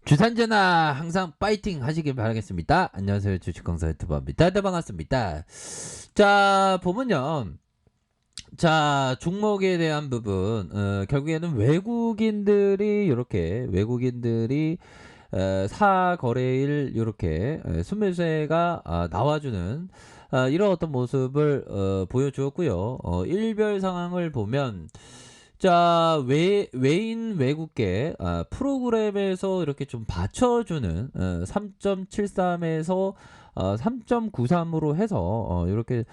주산전화 항상 파이팅 하시길 바라겠습니다. 안녕하세요. 주식강사 유튜버입니다. 네, 반갑습니다. 자, 보면요. 자, 종목에 대한 부분, 결국에는 외국인들이 사거래일 이렇게 순매수세가 나와주는 이런 어떤 모습을 보여주었고요. 일별 상황을 보면 자, 외국계 프로그램에서 이렇게 좀 받쳐주는 3.73에서 3.93으로 해서 이렇게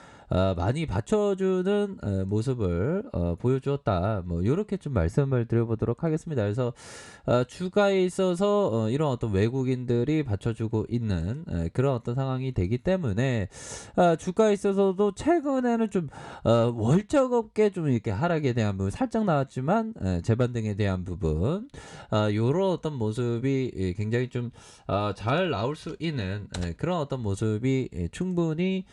많이 받쳐주는 모습을 보여주었다. 뭐 이렇게 좀 말씀을 드려보도록 하겠습니다. 그래서 주가에 있어서 이런 어떤 외국인들이 받쳐주고 있는 그런 어떤 상황이 되기 때문에 주가에 있어서도 최근에는 좀 월적 없게 좀 이렇게 하락에 대한 부분 살짝 나왔지만 재반등에 대한 부분 요런 어떤 모습이 굉장히 좀 잘 나올 수 있는 그런 어떤 모습이 충분히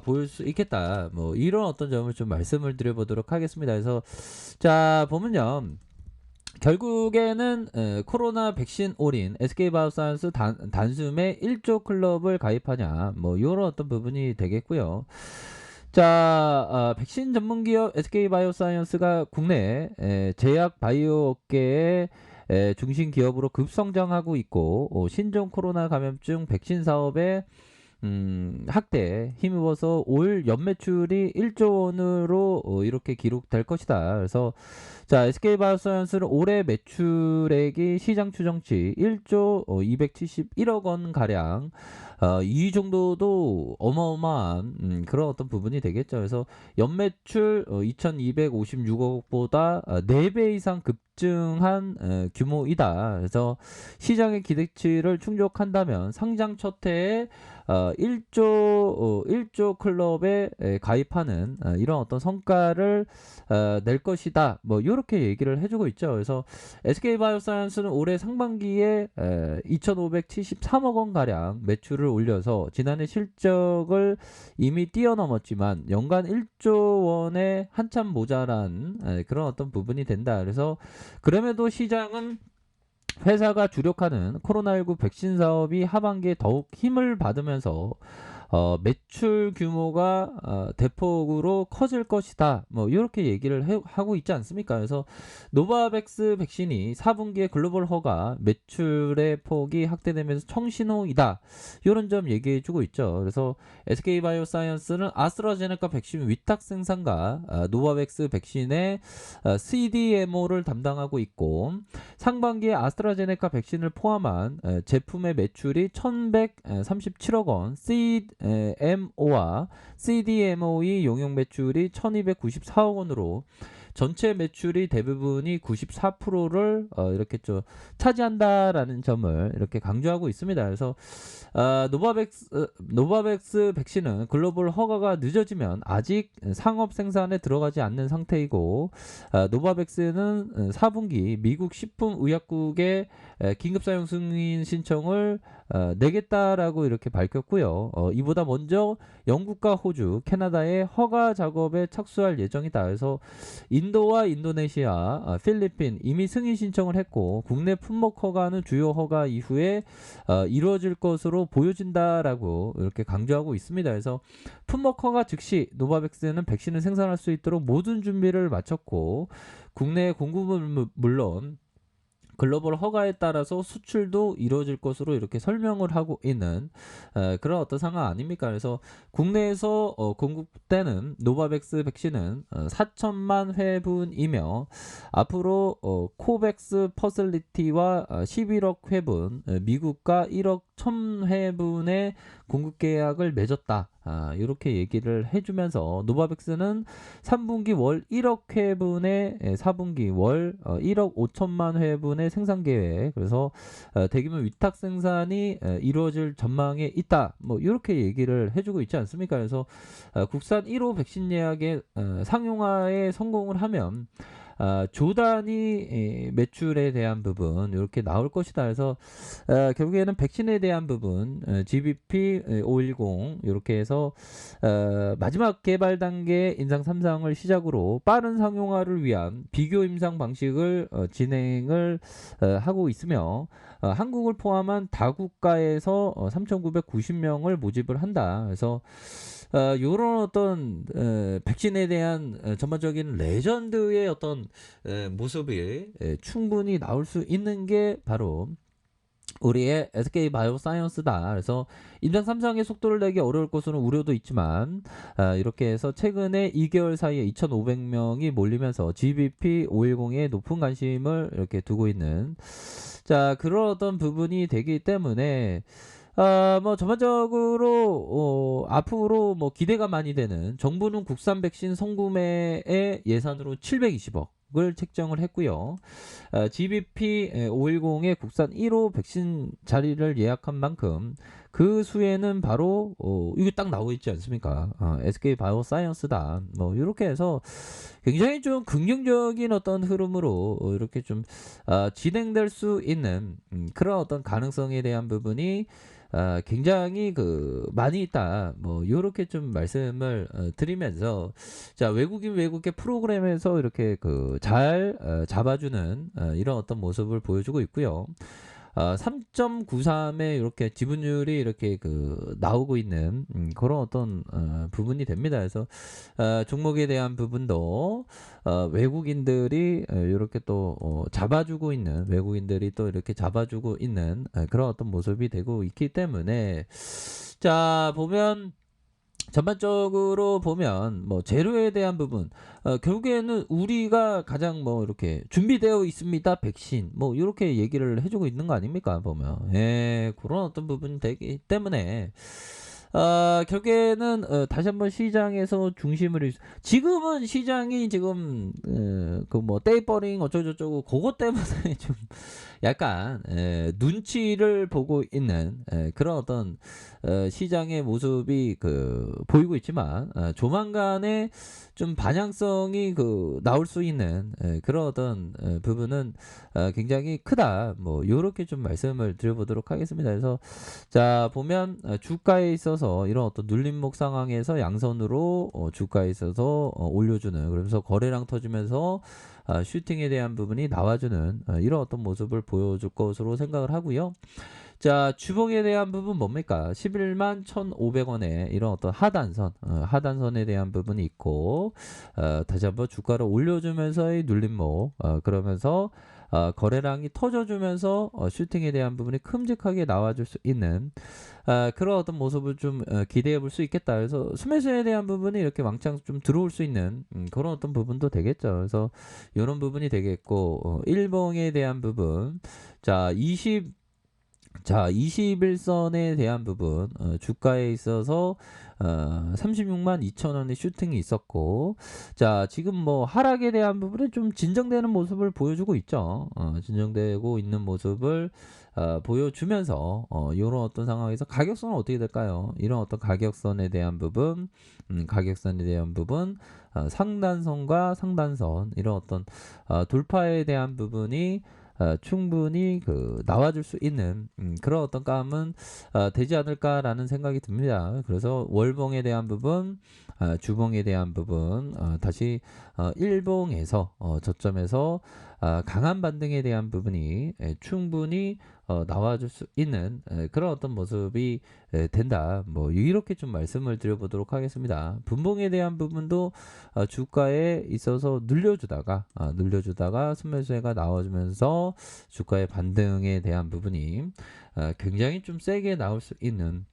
보일 수 있겠다. 뭐 이런 어떤 점을 좀 말씀을 드려보도록 하겠습니다. 그래서 자 보면요. 결국에는 코로나 백신 올인 SK바이오사이언스 단숨에 1조 클럽을 가입하냐 뭐 이런 어떤 부분이 되겠고요. 자, 백신 전문 기업 SK바이오사이언스가 국내 제약 바이오 업계의 중심 기업으로 급성장하고 있고 신종 코로나 감염증 백신 사업에 확대 힘입어서 올 연매출이 1조 원으로 이렇게 기록될 것이다. 그래서 자, SK바이오사이언스는 올해 매출액이 시장 추정치 1조 271억 원 가량 이 정도도 어마어마한 그런 어떤 부분이 되겠죠. 그래서 연매출 2256억보다 4배 이상 급증한 규모이다. 그래서 시장의 기대치를 충족한다면 상장 첫 해에 1조 클럽에 가입하는 이런 어떤 성과를 낼 것이다. 뭐 이렇게 얘기를 해주고 있죠. 그래서 SK바이오사이언스는 올해 상반기에 2,573억 원 가량 매출을 올려서 지난해 실적을 이미 뛰어넘었지만 연간 1조 원에 한참 모자란 그런 어떤 부분이 된다. 그래서 그럼에도 시장은 회사가 주력하는 코로나19 백신 사업이 하반기에 더욱 힘을 받으면서 매출 규모가 대폭으로 커질 것이다. 뭐 이렇게 얘기를 하고 있지 않습니까? 그래서 노바백스 백신이 4분기에 글로벌 허가 매출의 폭이 확대되면서 청신호이다. 이런 점 얘기해주고 있죠. 그래서 SK바이오사이언스는 아스트라제네카 백신 위탁 생산과 노바백스 백신의 CDMO를 담당하고 있고 상반기에 아스트라제네카 백신을 포함한 제품의 매출이 1,137억 원, CMO와 CDMO의 용역 매출이 1,294억 원으로 전체 매출이 대부분이 94%를 이렇게 좀 차지한다라는 점을 이렇게 강조하고 있습니다. 그래서 노바백스 백신은 글로벌 허가가 늦어지면 아직 상업 생산에 들어가지 않는 상태이고 노바백스는 4분기 미국 식품의약국에 긴급 사용 승인 신청을 내겠다라고 이렇게 밝혔고요. 이보다 먼저 영국과 호주, 캐나다의 허가 작업에 착수할 예정이다. 그래서 인도와 인도네시아, 필리핀 이미 승인 신청을 했고 국내 품목 허가는 주요 허가 이후에 이루어질 것으로 보여진다라고 이렇게 강조하고 있습니다. 그래서 품목 허가 즉시 노바백스는 백신을 생산할 수 있도록 모든 준비를 마쳤고 국내 공급은 물론 글로벌 허가에 따라서 수출도 이루어질 것으로 이렇게 설명을 하고 있는 그런 어떤 상황 아닙니까? 그래서 국내에서 공급되는 노바백스 백신은 4천만 회분이며 앞으로 코백스 퍼슬리티와 11억 회분, 미국과 1억 1,000회분의 공급 계약을 맺었다. 이렇게 얘기를 해주면서 노바백스는 3분기 월 1억 회분에 4분기 월 1억 5천만 회분의 생산 계획 그래서 대규모 위탁 생산이 이루어질 전망에 있다. 뭐 이렇게 얘기를 해주고 있지 않습니까? 그래서 국산 1호 백신 예약의 상용화에 성공을 하면 조단위 매출에 대한 부분 이렇게 나올 것이다. 그래서 결국에는 백신에 대한 부분 GBP 510 이렇게 해서 마지막 개발 단계 임상 3상을 시작으로 빠른 상용화를 위한 비교 임상 방식을 진행을 하고 있으며 한국을 포함한 다국가에서 3,990명을 모집을 한다. 그래서 요런 어떤 백신에 대한 전반적인 레전드의 어떤 모습이 충분히 나올 수 있는 게 바로 우리의 SK 바이오사이언스다. 그래서 임상 3상의 속도를 내기 어려울 것으로 우려도 있지만 이렇게 해서 최근에 2개월 사이에 2,500명이 몰리면서 GBP 510에 높은 관심을 이렇게 두고 있는 그런 어떤 부분이 되기 때문에 뭐 전반적으로 앞으로 뭐 기대가 많이 되는 정부는 국산 백신 성구매의 예산으로 720억을 책정을 했고요. GBP 510의 국산 1호 백신 자리를 예약한 만큼 그 수에는 바로 이게 딱 나와 있지 않습니까? SK 바이오사이언스다. 뭐 이렇게 해서 굉장히 좀 긍정적인 어떤 흐름으로 이렇게 좀 진행될 수 있는 그런 어떤 가능성에 대한 부분이 굉장히 많이 있다. 뭐 요렇게 좀 말씀을 드리면서 외국의 프로그램에서 이렇게 잘 잡아주는 이런 어떤 모습을 보여주고 있고요. 3.93의 이렇게 지분율이 이렇게 나오고 있는 그런 어떤 부분이 됩니다. 그래서 종목에 대한 부분도 외국인들이 이렇게 또 잡아주고 있는 외국인들이 또 이렇게 잡아주고 있는 그런 어떤 모습이 되고 있기 때문에 보면 전반적으로 보면 뭐 재료에 대한 부분 결국에는 우리가 가장 뭐 이렇게 준비되어 있습니다 백신 뭐 이렇게 얘기를 해주고 있는 거 아닙니까 보면 그런 어떤 부분이 되기 때문에 결국에는 다시 한번 시장에서 중심을 지금은 시장이 지금 뭐 테이퍼링 어쩌고저쩌고 그것 때문에 좀 약간 눈치를 보고 있는 그런 어떤 시장의 모습이 보이고 있지만 조만간에 좀 반향성이 나올 수 있는 그런 어떤 부분은 굉장히 크다. 뭐 요렇게 좀 말씀을 드려보도록 하겠습니다. 그래서 보면 주가에 있어서 이런 어떤 눌림목 상황에서 양선으로 주가에 있어서 올려주는 그러면서 거래량 터지면서 슈팅에 대한 부분이 나와주는 이런 어떤 모습을 보여줄 것으로 생각을 하고요. 주봉에 대한 부분 뭡니까? 11만 1,500원에 이런 어떤 하단선에 대한 부분이 있고, 다시 한번 주가를 올려주면서의 눌림목, 그러면서 거래량이 터져주면서 슈팅에 대한 부분이 큼직하게 나와줄 수 있는 그런 어떤 모습을 좀 기대해 볼 수 있겠다. 그래서 수매수에 대한 부분이 이렇게 왕창 좀 들어올 수 있는 그런 어떤 부분도 되겠죠. 그래서 이런 부분이 되겠고, 일봉에 대한 부분, 21선에 대한 부분 주가에 있어서 36만 2천 원의 슈팅이 있었고 지금 뭐 하락에 대한 부분에 좀 진정되는 모습을 보여주고 있죠. 진정되고 있는 모습을 보여주면서 이런 어떤 상황에서 가격선은 어떻게 될까요? 이런 어떤 가격선에 대한 부분 상단선과 상단선 이런 어떤 돌파에 대한 부분이 충분히 나와줄 수 있는 그런 어떤 감은 되지 않을까라는 생각이 듭니다. 그래서 월봉에 대한 부분, 주봉에 대한 부분, 다시 일봉에서 저점에서 강한 반등에 대한 부분이 충분히 나와줄 수 있는 그런 어떤 모습이 된다. 뭐 이렇게 좀 말씀을 드려보도록 하겠습니다. 분봉에 대한 부분도 주가에 있어서 늘려주다가 순매수가 나와주면서 주가의 반등에 대한 부분이 굉장히 좀 세게 나올 수 있는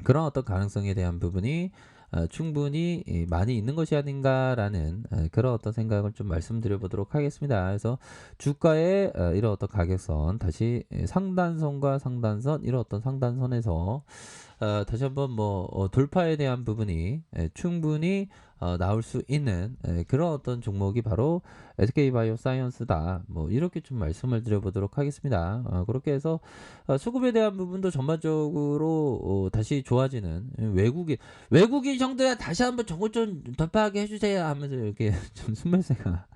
그런 어떤 가능성에 대한 부분이 충분히 많이 있는 것이 아닌가라는 그런 어떤 생각을 좀 말씀드려 보도록 하겠습니다. 그래서 주가의 이런 어떤 가격선 다시 상단선과 상단선 이런 어떤 상단선에서 다시 한번 뭐 돌파에 대한 부분이 충분히 나올 수 있는 그런 어떤 종목이 바로 SK바이오사이언스다. 뭐 이렇게 좀 말씀을 드려보도록 하겠습니다. 그렇게 해서 수급에 대한 부분도 전반적으로 다시 좋아지는 외국인 정도야 다시 한번 저것 좀 돌파하게 해주세요 하면서 이렇게 좀 순매수가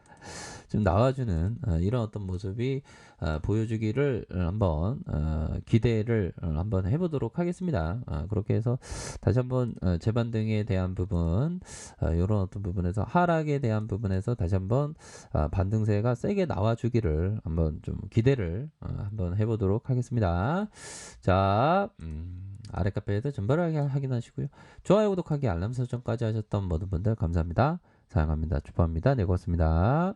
좀 나와주는 이런 어떤 모습이 보여주기를 한번 기대를 한번 해보도록 하겠습니다. 그렇게 해서 다시 한번 재반 등에 대한 부분, 이런 어떤 부분에서 하락에 대한 부분에서 다시 한번 반등세가 세게 나와주기를 한번 좀 기대를 한번 해보도록 하겠습니다. 자, 아래 카페에서 전발하게 확인하시고요. 좋아요, 구독하기, 알람 설정까지 하셨던 모든 분들 감사합니다. 사랑합니다. 축복합니다. 네, 고맙습니다.